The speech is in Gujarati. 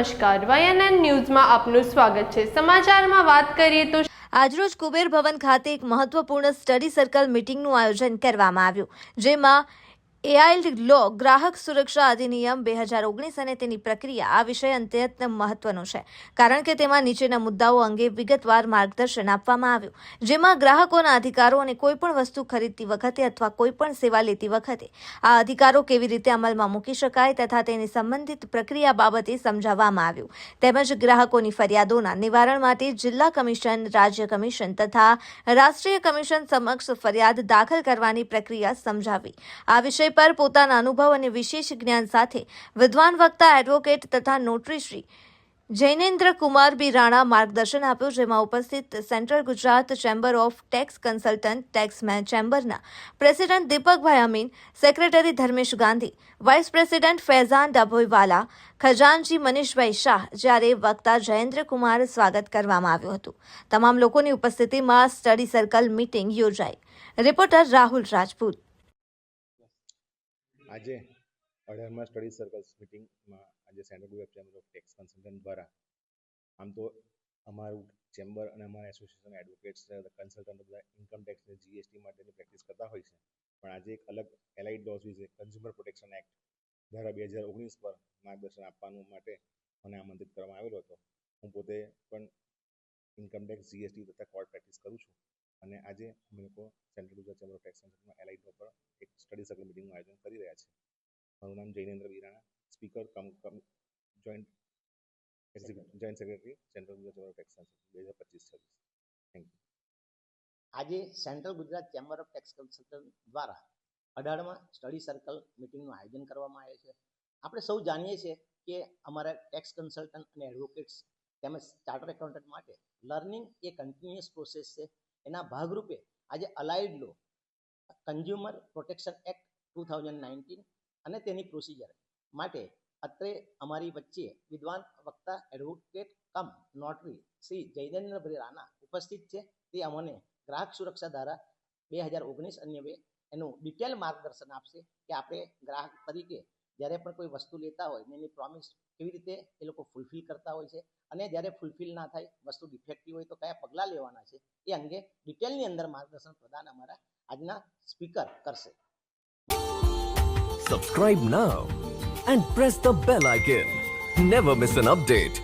નમસ્કાર, YNN ન્યૂઝમાં આપનું સ્વાગત છે। સમાચારમાં વાત કરીએ તો આજરોજ કુબેર ભવન ખાતે એક મહત્વપૂર્ણ સ્ટડી સર્કલ મીટિંગનું આયોજન કરવામાં આવ્યું, જેમાં એઆઈલ્ડ લો ગ્રાહક સુરક્ષા અધિનિયમ 2019 અને તેની પ્રક્રિયા આ વિષય અત્યંત મહત્વનો છે, કારણ કે તેમાં નીચેના મુદ્દાઓ અંગે વિગતવાર માર્ગદર્શન આપવામાં આવ્યું, જેમાં ગ્રાહકોના અધિકારો અને કોઈપણ વસ્તુ ખરીદતી વખતે અથવા કોઈપણ સેવા લેતી વખતે આ અધિકારો કેવી રીતે અમલમાં મૂકી શકાય તથા તેની સંબંધિત પ્રક્રિયા બાબતે સમજાવવામાં આવ્યું, તેમજ ગ્રાહકોની ફરિયાદોના નિવારણ માટે જિલ્લા કમિશન, રાજ્ય કમિશન તથા રાષ્ટ્રીય કમિશન સમક્ષ ફરિયાદ દાખલ કરવાની પ્રક્રિયા સમજાવી। આ વિષય પર પોતાના અનુભવ અને વિશેષ જ્ઞાન સાથે વિદ્વાન વક્તા, એડવોકેટ તથા નોટરી શ્રી જૈનેન્દ્ર કુમાર બી રાણા માર્ગદર્શન આપ્યું, જેમાં ઉપસ્થિત central Gujarat chamber of tax consultant taxman ચેમ્બરના president Deepakbhai Amin, secretary Dharmesh Gandhi, vice president Faizan Dabhoiwala, ખજાનચી મનીષભાઈ શાહ, જ્યારે વક્તા જયેન્દ્ર કુમાર સ્વાગત કરવામાં આવ્યું હતું। તમામ લોકોની ઉપસ્થિતિમાં સ્ટડી સર્કલ મીટિંગ યોજાઈ। રિપોર્ટર રાહુલ રાજપૂત। આજે 18મા સ્ટડી સર્કલ્સ મિટિંગમાં આજે central Gujarat chamber of tax consultant દ્વારા આમ તો અમારું ચેમ્બર અને અમારા એસોસિએશન એડવોકેટ્સ કન્સલ્ટન્ટ બધા ઇન્કમ ટેક્સ અને જીએસટી માટેની પ્રેક્ટિસ કરતા હોય છે, પણ આજે એક અલગ એલાઇડ લોઝ વિશે કન્ઝ્યુમર પ્રોટેક્શન એક્ટ ધારા 2019 પર માર્ગદર્શન આપવાનું માટે મને આમંત્રિત કરવામાં આવેલો હતો। હું પોતે પણ ઇન્કમ ટેક્સ, જીએસટી તથા કોર્ટ પ્રેક્ટિસ કરું છું અને આજે અમે લોકો central Gujarat chamber of tax કન્સલ્ટન્ટમાં એલાઇડ લો પર એક સ્ટડી સર્કલ મિટિંગનું આયોજન કરી રહ્યા છે। મારું નામ Jainendra Virana, speaker joint secretary central Gujarat chamber of tax consultant 2025-26। Thank you. આજે central Gujarat chamber of tax consultant દ્વારા 18મા સ્ટડી સર્કલ મિટિંગનું આયોજન કરવામાં આવે છે। આપણે સૌ જાણીએ છીએ કે અમારા ટેક્સ કન્સલ્ટન્ટ અને એડવોકેટ્સ તેમજ ચાર્ટર્ડ એકાઉન્ટન્ટ માટે લર્નિંગ એ કન્ટિન્યુઅસ પ્રોસેસ છે। એના ભાગરૂપે આજે અલાઇડ લો કન્ઝ્યુમર પ્રોટેક્શન એક્ટ 2019 અને તેની પ્રોસિજર માટે અત્રે અમારી વચ્ચે વિદ્વાન વક્તા, એડવોકેટ કમ નોટરી શ્રી જૈનેન્દ્રભાઈ રાણા ઉપસ્થિત છે। તે અમને ગ્રાહક સુરક્ષા ધારા 2019 અન્વયે એનું ડિટેલ માર્ગદર્શન આપશે કે આપણે ગ્રાહક તરીકે જ્યારે પણ કોઈ વસ્તુ લેતા હોય ને એની પ્રોમિસ કેવી રીતે એ લોકો ફૂલફિલ કરતા હોય છે અને જ્યારે ફૂલફિલ ના થાય, વસ્તુ ડિફેક્ટિવ હોય તો કયા પગલાં લેવાના છે, એ અંગે ડિટેલની અંદર માર્ગદર્શન પ્રદાન અમારા આજના સ્પીકર કરશે। Subscribe now and press the bell icon. Never miss an update.